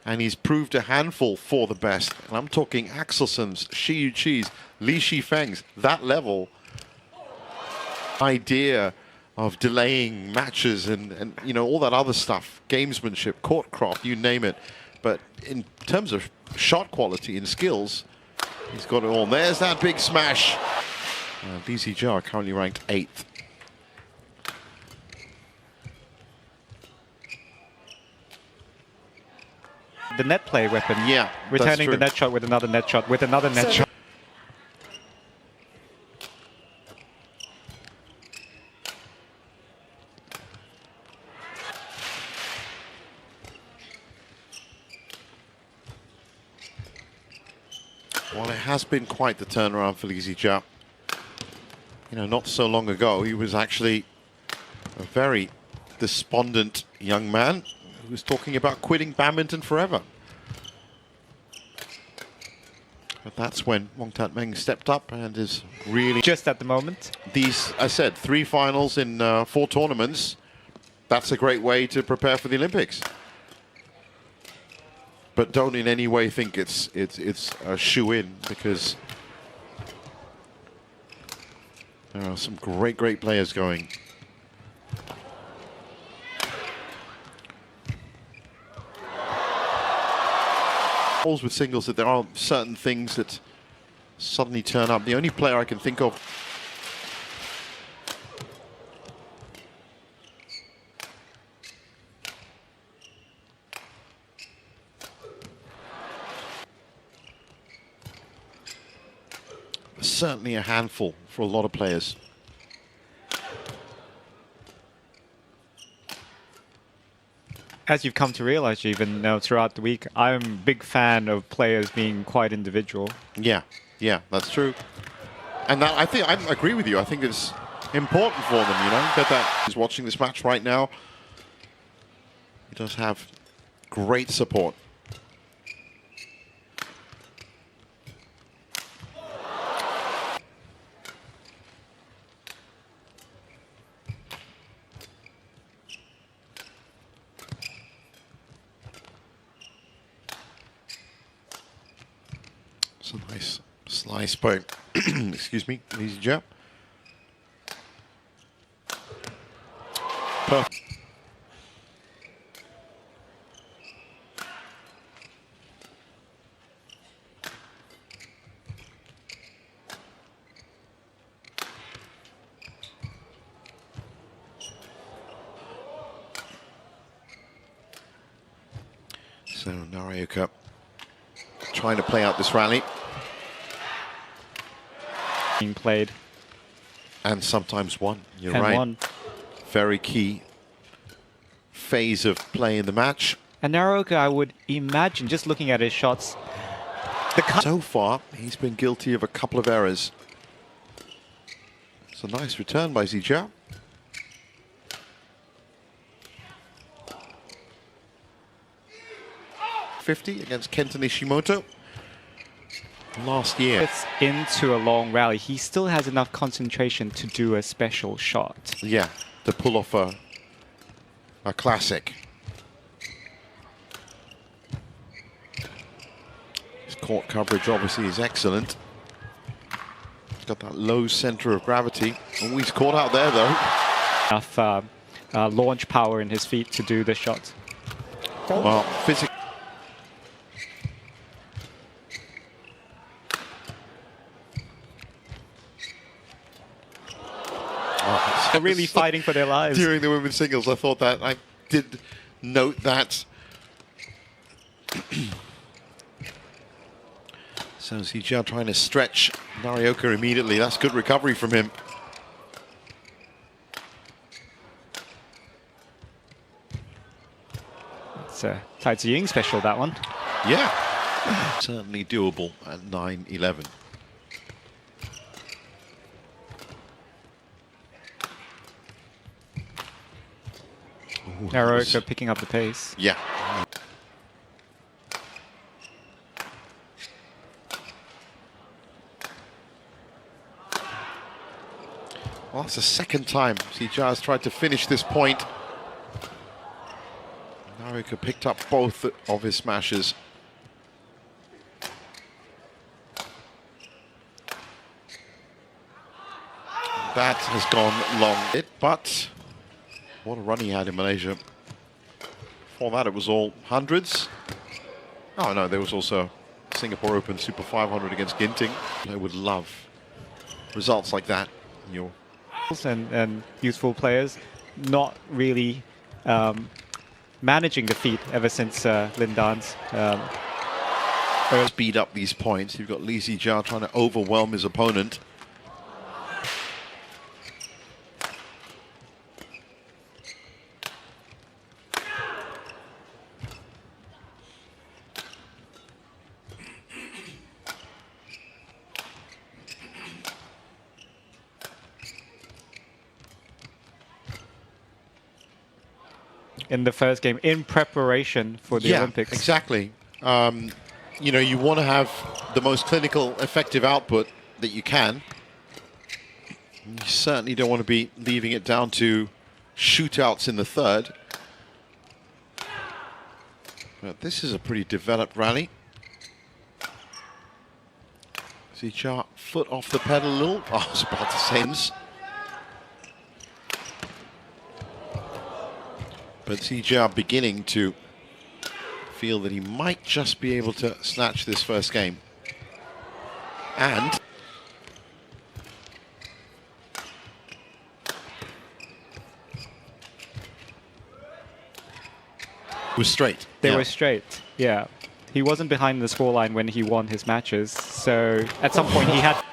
and he's proved a handful for the best. And I'm talking Axelson's, Shi Yuqi's, Li Shifeng's, that level idea of delaying matches and you know, all that other stuff, gamesmanship, courtcraft, you name it. But in terms of shot quality and skills, he's got it all. There's that big smash. LEE Zii Jia currently ranked 8th. The net play weapon. Yeah, returning the net shot with another net shot with another net shot. Well, it has been quite the turnaround for LEE Zii Jia. You know, not so long ago, he was actually a very despondent young man who was talking about quitting badminton forever. But that's when Wong Tat Meng stepped up and is really... Just at the moment. These, I said, 3 finals in 4 tournaments. That's a great way to prepare for the Olympics. But don't in any way think it's a shoe-in, because there are some great players going. With singles, that there are certain things that suddenly turn up. The only player I can think of certainly a handful for a lot of players. As you've come to realize, even throughout the week, I'm a big fan of players being quite individual. Yeah, that's true. And that, I think I agree with you. I think it's important for them, you know, that he's watching this match right now. He does have great support. It's a nice slice by, excuse me, LEE Zii Jia. Perfect. So NARAOKA trying to play out this rally. Being played. And sometimes won. You're and right. Won. Very key phase of play in the match. And NARAOKA, I would imagine, just looking at his shots, so far, he's been guilty of a couple of errors. It's a nice return by Zii Jia. .50 against Kenta Nishimoto last year. It's into a long rally. He still has enough concentration to do a special shot. Yeah, to pull off a classic. His court coverage obviously is excellent. He's got that low center of gravity. Oh, he's caught out there though. Enough launch power in his feet to do the shot. Well, physically. They're really fighting for their lives. During the women's singles, I thought that. I did note that. So Zii Jia trying to stretch NARAOKA immediately. That's good recovery from him. It's a Tai Tzu-Ying special, that one. Yeah. Certainly doable at 9-11. NARAOKA picking up the pace. Yeah. Well, that's the second time Zii Jia has tried to finish this point. NARAOKA picked up both of his smashes. That has gone long, but what a run he had in Malaysia. Before that, it was all hundreds. Oh no, there was also Singapore Open Super 500 against Ginting. I would love results like that. And youthful players not really managing the feat ever since Lindan's. Speed up these points. You've got LEE Zii Jia trying to overwhelm his opponent. In the first game, in preparation for the Olympics. Exactly. You know, you want to have the most clinical, effective output that you can. You certainly don't want to be leaving it down to shootouts in the third. But this is a pretty developed rally. Zii Jia, foot off the pedal a little. Oh, I was about to say. But Zii Jia beginning to feel that he might just be able to snatch this first game. And was straight. They were straight, yeah. He wasn't behind the scoreline when he won his matches, so at some point he had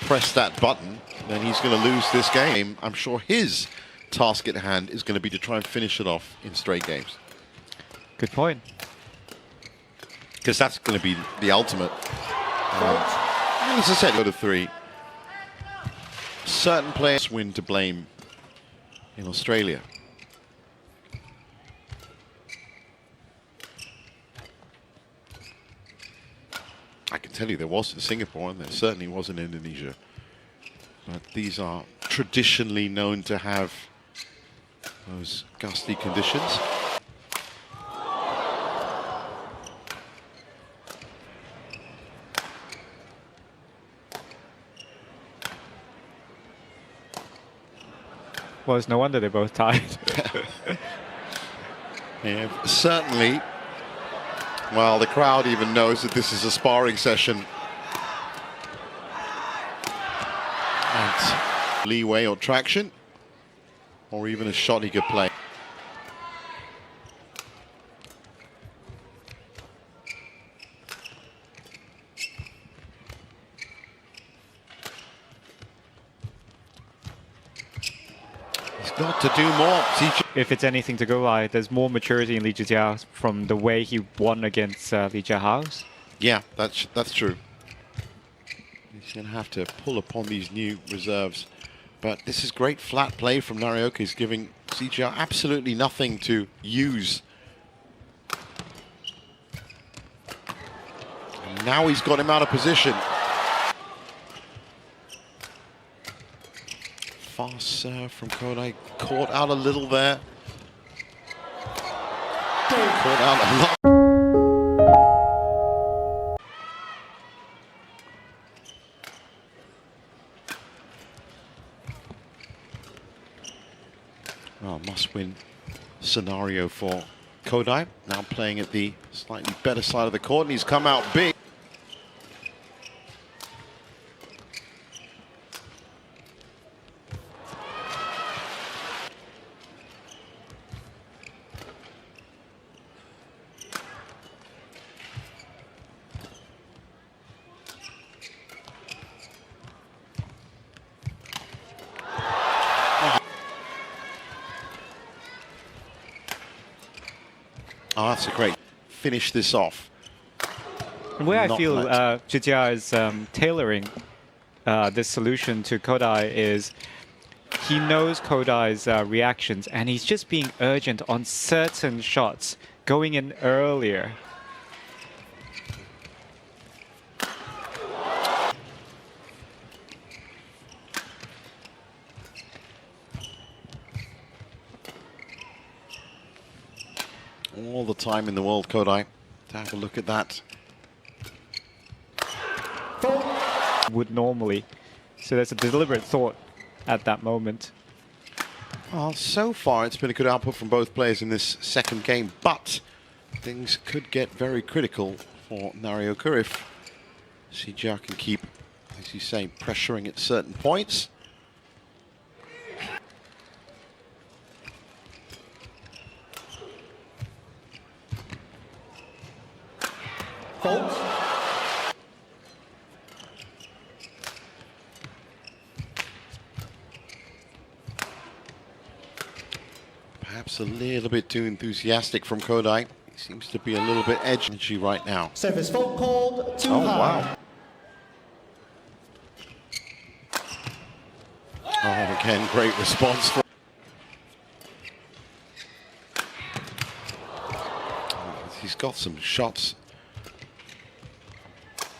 press that button, then he's going to lose this game. I'm sure his task at hand is going to be to try and finish it off in straight games. Good point. Because that's going to be the ultimate. As I said, go to 3. Certain players win to blame in Australia. I can tell you there was in Singapore, and there certainly was in Indonesia. But these are traditionally known to have those gusty conditions. Well, it's no wonder they're both tied. Yeah, certainly. Well, the crowd even knows that this is a sparring session. And leeway or traction, or even a shot he could play. He's got to do more. If it's anything to go by, there's more maturity in LEE Zii Jia from the way he won against Li Jiahao's. Yeah, that's true. He's going to have to pull upon these new reserves. But this is great flat play from NARAOKA. He's giving Zii Jia absolutely nothing to use. And now he's got him out of position. Fast serve from Kodai. Caught out a little there. Caught out a lot. Well, must-win scenario for Kodai. Now playing at the slightly better side of the court, and he's come out big. Oh, that's a great finish this off. The way I feel Zii Jia is tailoring this solution to Kodai is he knows Kodai's reactions, and he's just being urgent on certain shots, going in earlier. all the time in the world, Kodai, to have a look at that. Would normally. So there's a deliberate thought at that moment. Well, so far it's been a good output from both players in this second game, but things could get very critical for NARAOKA if Zii Jia can keep, as you say, pressuring at certain points. Fault. Perhaps a little bit too enthusiastic from Kodai. He seems to be a little bit edgy right now. Service fault called too Wow. high. Oh, again, great response. He's got some shots.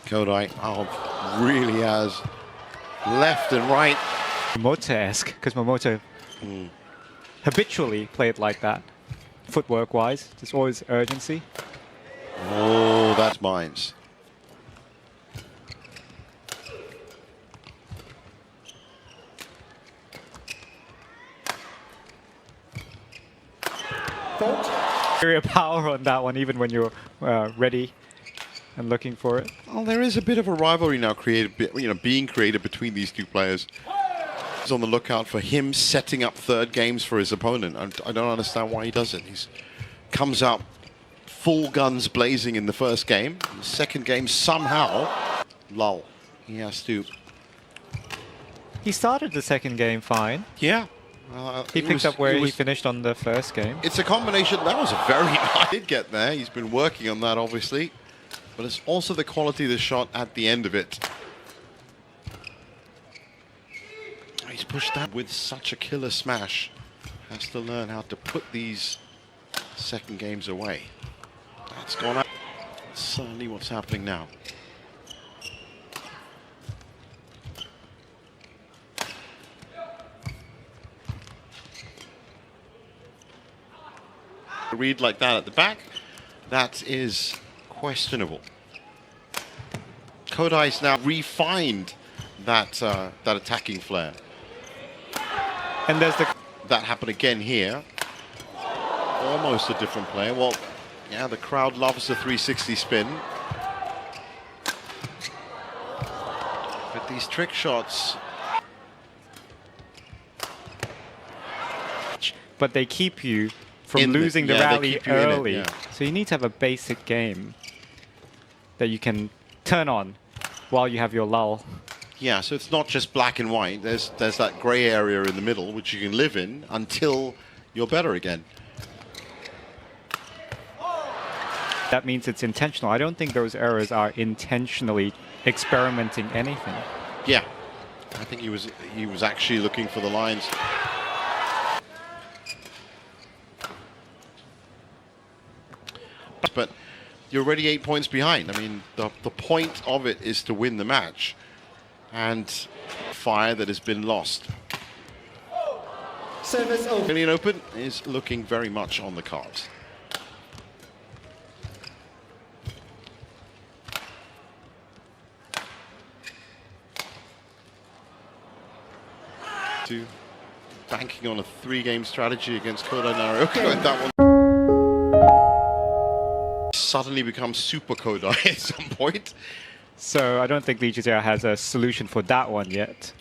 Kodai really has left and right. Momota-esque, because Momota habitually played like that, footwork-wise. There's always urgency. Oh, that's mines. Fault. Superior power on that one, even when you're ready and looking for it. Well, there is a bit of a rivalry now being created between these two players. He's on the lookout for him setting up third games for his opponent. I don't understand why he does it. He comes out full guns blazing in the first game. In the second game, somehow, lull. He has to. He started the second game fine. Yeah. He picked up where he finished on the first game. It's a combination. That was a very nice. Did get there. He's been working on that, obviously. But it's also the quality of the shot at the end of it. He's pushed that with such a killer smash. Has to learn how to put these second games away. That's gone out. That's certainly what's happening now. A read like that at the back, that is questionable. Kodai's now refined that that attacking flair. And there's the... That happened again here. Almost a different player. Well, yeah, the crowd loves the 360 spin. But these trick shots... But they keep you from losing the rally early. Yeah. So you need to have a basic game that you can turn on while you have your lull. Yeah, so it's not just black and white. There's that grey area in the middle which you can live in until you're better again. That means it's intentional. I don't think those errors are intentionally experimenting anything. Yeah, I think he was actually looking for the lines. But you're already 8 points behind. I mean, the point of it is to win the match. And fire that has been lost. Service over. Australian Open is looking very much on the cards. Banking on a 3-game strategy against Kodai NARAOKA, and that one suddenly becomes Super Kodai at some point. So I don't think LEE Zii Jia has a solution for that one yet.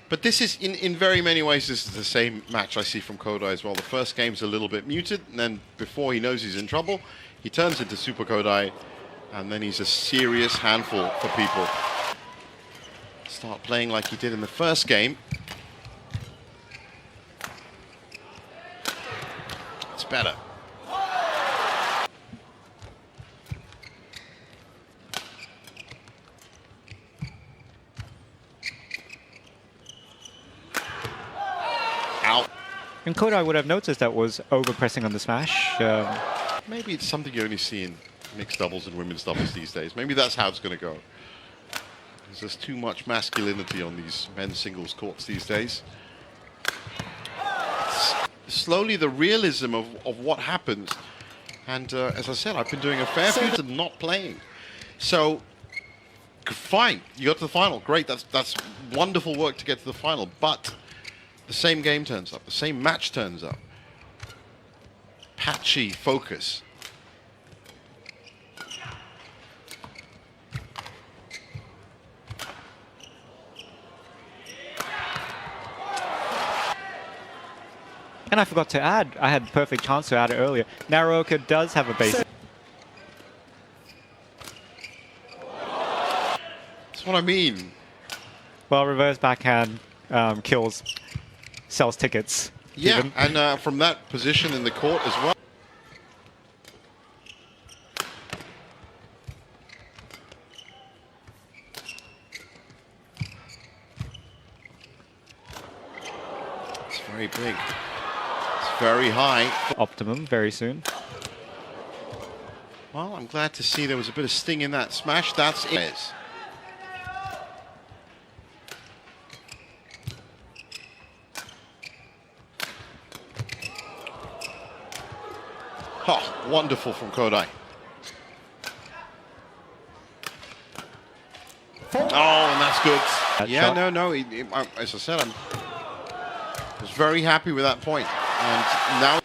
But this is, in very many ways, this is the same match I see from Kodai as well. The first game's a little bit muted, and then before he knows he's in trouble, he turns into Super Kodai, and then he's a serious handful for people. Start playing like he did in the first game. It's better. Out. And Kodai would have noticed that was over-pressing on the smash. Maybe it's something you only see in mixed doubles and women's doubles these days. Maybe that's how it's going to go. There's too much masculinity on these men's singles courts these days. Slowly, the realism of what happens And as I said, I've been doing a fair few to not playing. So, fine, you got to the final. Great, that's wonderful work to get to the final. But the same game turns up, the same match turns up. Patchy focus. And I forgot to add, I had perfect chance to add it earlier. Naraoka does have a base. That's what I mean. Well, reverse backhand kills, sells tickets. Yeah, even. and from that position in the court as well. It's very big. It's very high. Optimum very soon. Well, I'm glad to see there was a bit of sting in that smash. That's it. Oh, wonderful from Kodai. Oh, and that's good. Yeah, shot. no. As I said, I was very happy with that point. And now...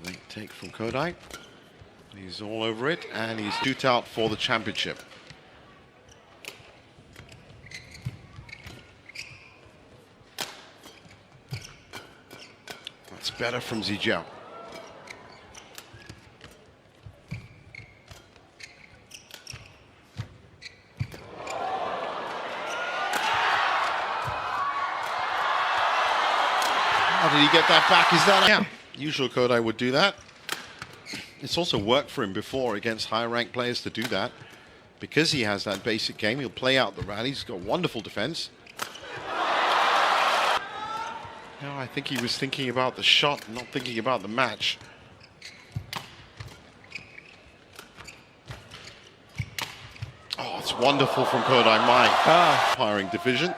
Late take from Kodai. He's all over it, and he's shoot out for the championship. That's better from Zii Jia. How did he get that back? Is that... Yeah. Usual Kodai would do that. It's also worked for him before against higher ranked players to do that. Because he has that basic game, he'll play out the rally. He's got wonderful defense. No, I think he was thinking about the shot, not thinking about the match. Oh, it's wonderful from Kodai. My firing division.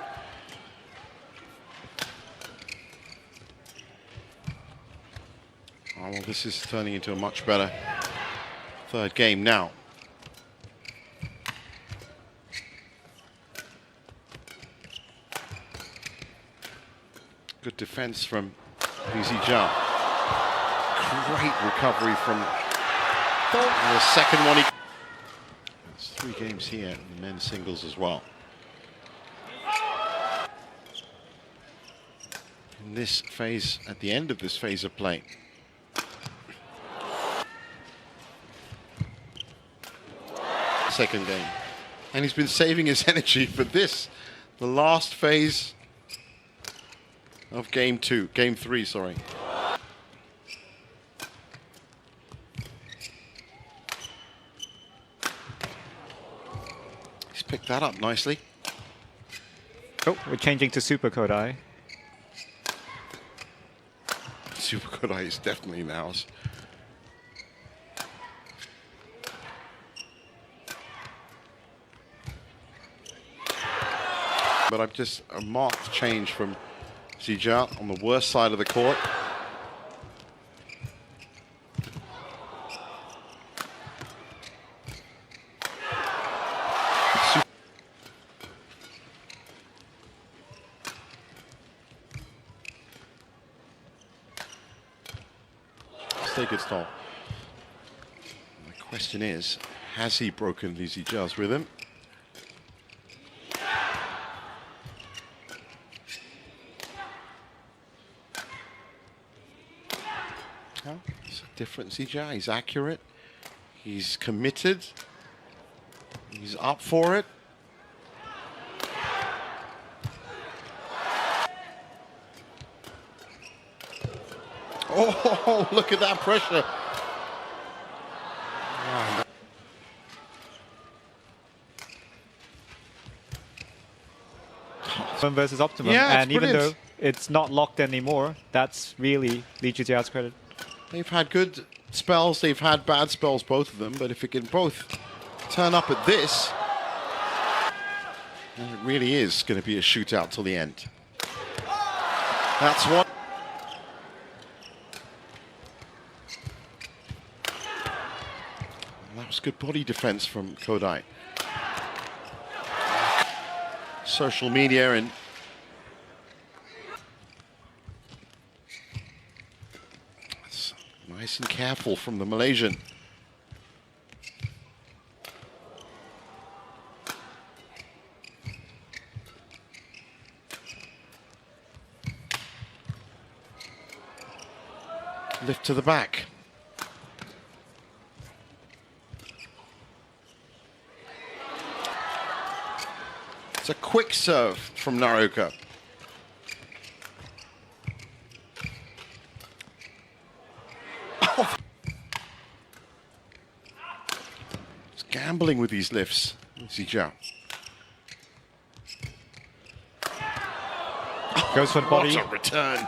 Oh, well, this is turning into a much better third game now. Good defense from LEE Zii Jia. Great recovery from the second one. There's 3 games here in the men's singles as well. In this phase, at the end of this phase of play. Second game. And he's been saving his energy for this, the last phase of game 3, sorry. He's picked that up nicely. Oh, we're changing to Super Kodai. Super Kodai is definitely in the house. But I've just a marked change from Zii Jia on the worst side of the court. Stay good stall. My question is, has he broken LEE Zii Jia's rhythm? It's a different Zii Jia. He's accurate. He's committed. He's up for it. Oh, look at that pressure. Versus Optimum, Yeah, and even though it's not locked anymore, that's really LEE Zii Jia's credit. They've had good spells, they've had bad spells, both of them, but if it can both turn up at this, then it really is going to be a shootout till the end. That's what. That was good body defense from Kodai. Social media and that's nice and careful from the Malaysian. Lift to the back. It's a quick serve from NARAOKA. Oh. It's gambling with these lifts. Zii Jia. Goes for the body. What a return.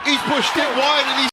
He's pushed it wide and he